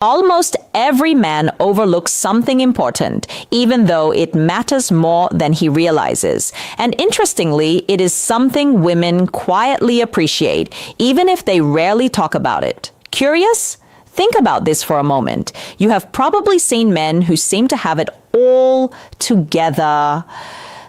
Almost every man overlooks something important, even though it matters more than he realizes. And interestingly, it is something women quietly appreciate, even if they rarely talk about it. Curious? Think about this for a moment. You have probably seen men who seem to have it all together.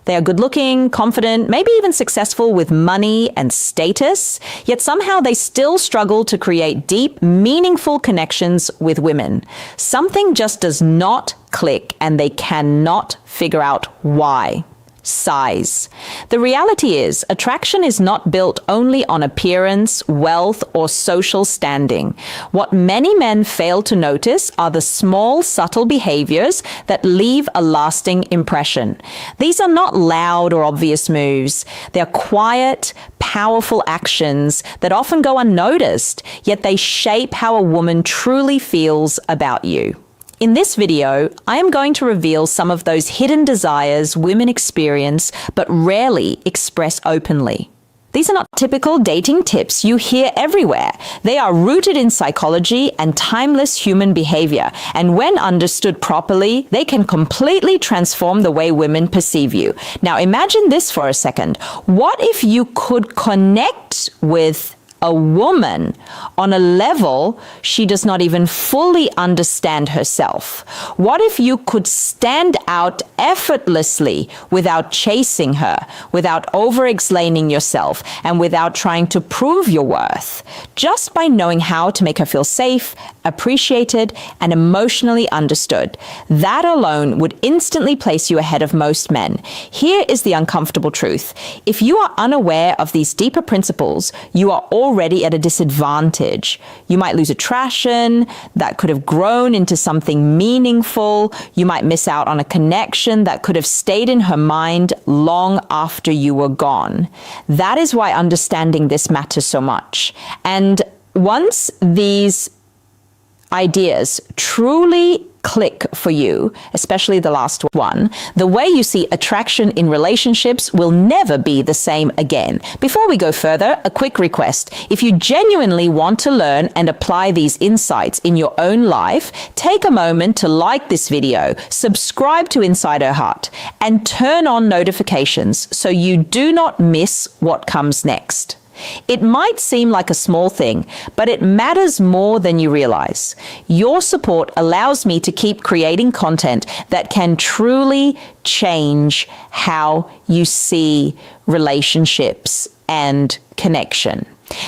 They are good-looking, confident, maybe even successful with money and status, yet somehow they still struggle to create deep, meaningful connections with women. Something just does not click, and they cannot figure out why. Size. The reality is, attraction is not built only on appearance, wealth, or social standing. What many men fail to notice are the small, subtle behaviors that leave a lasting impression. These are not loud or obvious moves. They're quiet, powerful actions that often go unnoticed, yet they shape how a woman truly feels about you. In this video, I am going to reveal some of those hidden desires women experience but rarely express openly. These are not typical dating tips you hear everywhere. They are rooted in psychology and timeless human behavior, and when understood properly, they can completely transform the way women perceive you. Now imagine this for a second. What if you could connect with a woman on a level she does not even fully understand herself? What if you could stand out effortlessly without chasing her, without over-explaining yourself, and without trying to prove your worth, just by knowing how to make her feel safe, appreciated, and emotionally understood? That alone would instantly place you ahead of most men. Here is the uncomfortable truth. If you are unaware of these deeper principles, you are already at a disadvantage. You might lose attraction that could have grown into something meaningful. You might miss out on a connection that could have stayed in her mind long after you were gone. That is why understanding this matters so much. And once these ideas truly click for you, especially the last one, the way you see attraction in relationships will never be the same again. Before we go further, a quick request. If you genuinely want to learn and apply these insights in your own life, take a moment to like this video, subscribe to Inside Her Heart, and turn on notifications so you do not miss what comes next. It might seem like a small thing, but it matters more than you realize. Your support allows me to keep creating content that can truly change how you see relationships and connection.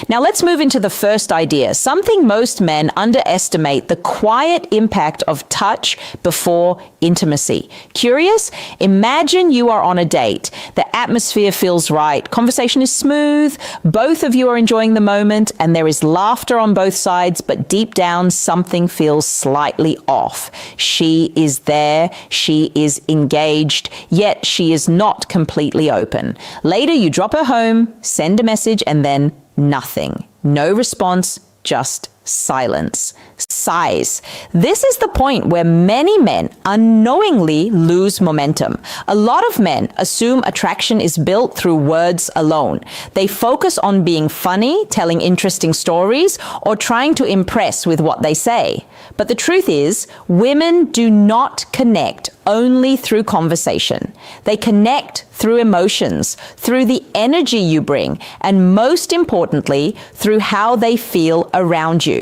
Now let's move into the first idea, something most men underestimate: the quiet impact of touch before intimacy. Curious? Imagine you are on a date. The atmosphere feels right. Conversation is smooth. Both of you are enjoying the moment, and there is laughter on both sides, but deep down something feels slightly off. She is there. She is engaged, yet she is not completely open. Later you drop her home, send a message, and then nothing. No response, just silence. Size. This is the point where many men unknowingly lose momentum. A lot of men assume attraction is built through words alone. They focus on being funny, telling interesting stories, or trying to impress with what they say. But the truth is, women do not connect only through conversation. They connect through emotions, through the energy you bring, and most importantly, through how they feel around you.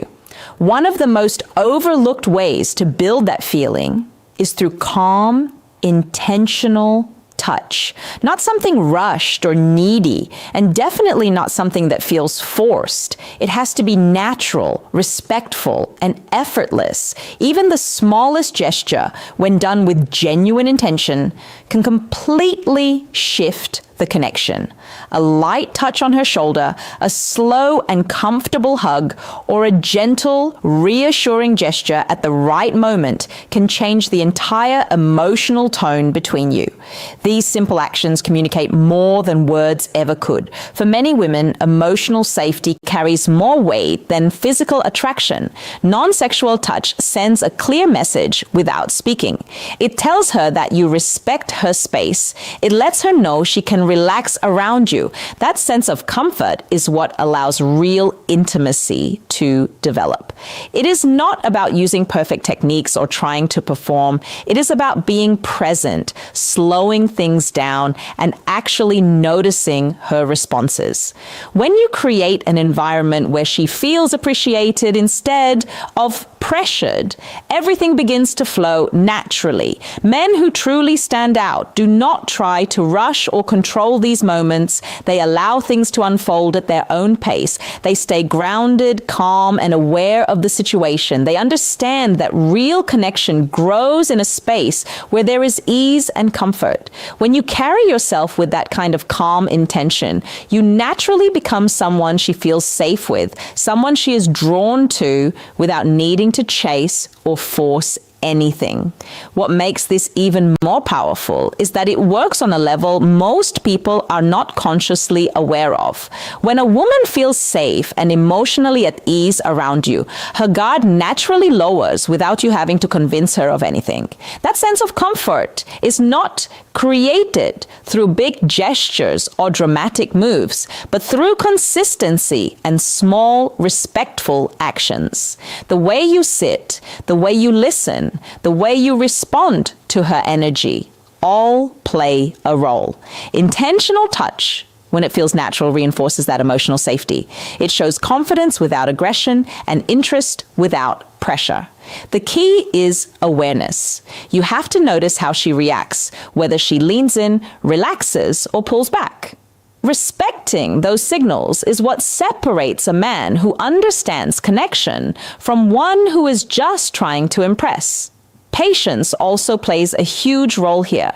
One of the most overlooked ways to build that feeling is through calm, intentional touch. Not something rushed or needy, and definitely not something that feels forced. It has to be natural, respectful, and effortless. Even the smallest gesture, when done with genuine intention, can completely shift the connection. A light touch on her shoulder, a slow and comfortable hug, or a gentle, reassuring gesture at the right moment can change the entire emotional tone between you. These simple actions communicate more than words ever could. For many women, emotional safety carries more weight than physical attraction. Non-sexual touch sends a clear message without speaking. It tells her that you respect her space. It lets her know she can can relax around you. That sense of comfort is what allows real intimacy to develop. It is not about using perfect techniques or trying to perform. It is about being present, slowing things down, and actually noticing her responses. When you create an environment where she feels appreciated instead of pressured, everything begins to flow naturally. Men who truly stand out do not try to rush or control these moments. They allow things to unfold at their own pace. They stay grounded, calm, and aware of the situation. They understand that real connection grows in a space where there is ease and comfort. When you carry yourself with that kind of calm intention, you naturally become someone she feels safe with, someone she is drawn to without needing to chase or force anything. What makes this even more powerful is that it works on a level most people are not consciously aware of. When a woman feels safe and emotionally at ease around you, her guard naturally lowers without you having to convince her of anything. That sense of comfort is not created through big gestures or dramatic moves, but through consistency and small, respectful actions. The way you sit, the way you listen, the way you respond to her energy, all play a role. Intentional touch, when it feels natural, reinforces that emotional safety. It shows confidence without aggression and interest without pressure. The key is awareness. You have to notice how she reacts, whether she leans in, relaxes, or pulls back. Respecting those signals is what separates a man who understands connection from one who is just trying to impress. Patience also plays a huge role here.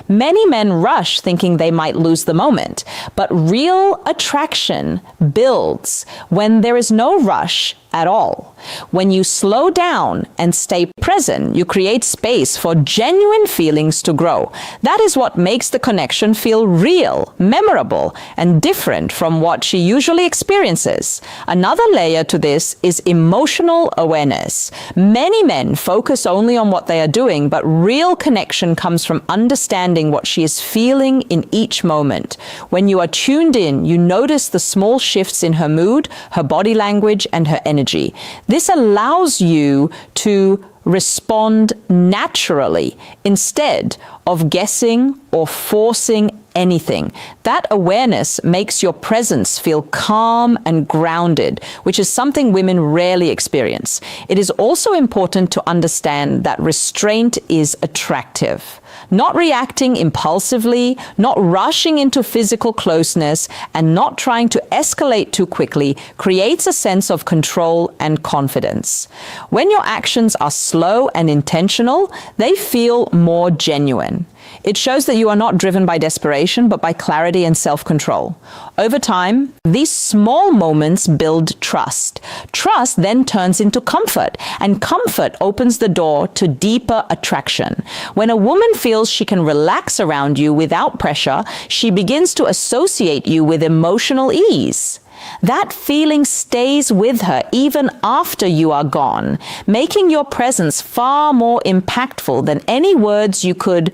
Many men rush thinking they might lose the moment, but real attraction builds when there is no rush at all. When you slow down and stay present, you create space for genuine feelings to grow. That is what makes the connection feel real, memorable, and different from what she usually experiences. Another layer to this is emotional awareness. Many men focus only on what they are doing, but real connection comes from understanding what she is feeling in each moment. When you are tuned in, you notice the small shifts in her mood, her body language, and her energy. This allows you to respond naturally instead of guessing or forcing anything. That awareness makes your presence feel calm and grounded, which is something women rarely experience. It is also important to understand that restraint is attractive. Not reacting impulsively, not rushing into physical closeness, and not trying to escalate too quickly creates a sense of control and confidence. When your actions are slow and intentional, they feel more genuine. It shows that you are not driven by desperation, but by clarity and self-control. Over time, these small moments build trust. Trust then turns into comfort, and comfort opens the door to deeper attraction. When a woman feels she can relax around you without pressure, she begins to associate you with emotional ease. That feeling stays with her even after you are gone, making your presence far more impactful than any words you could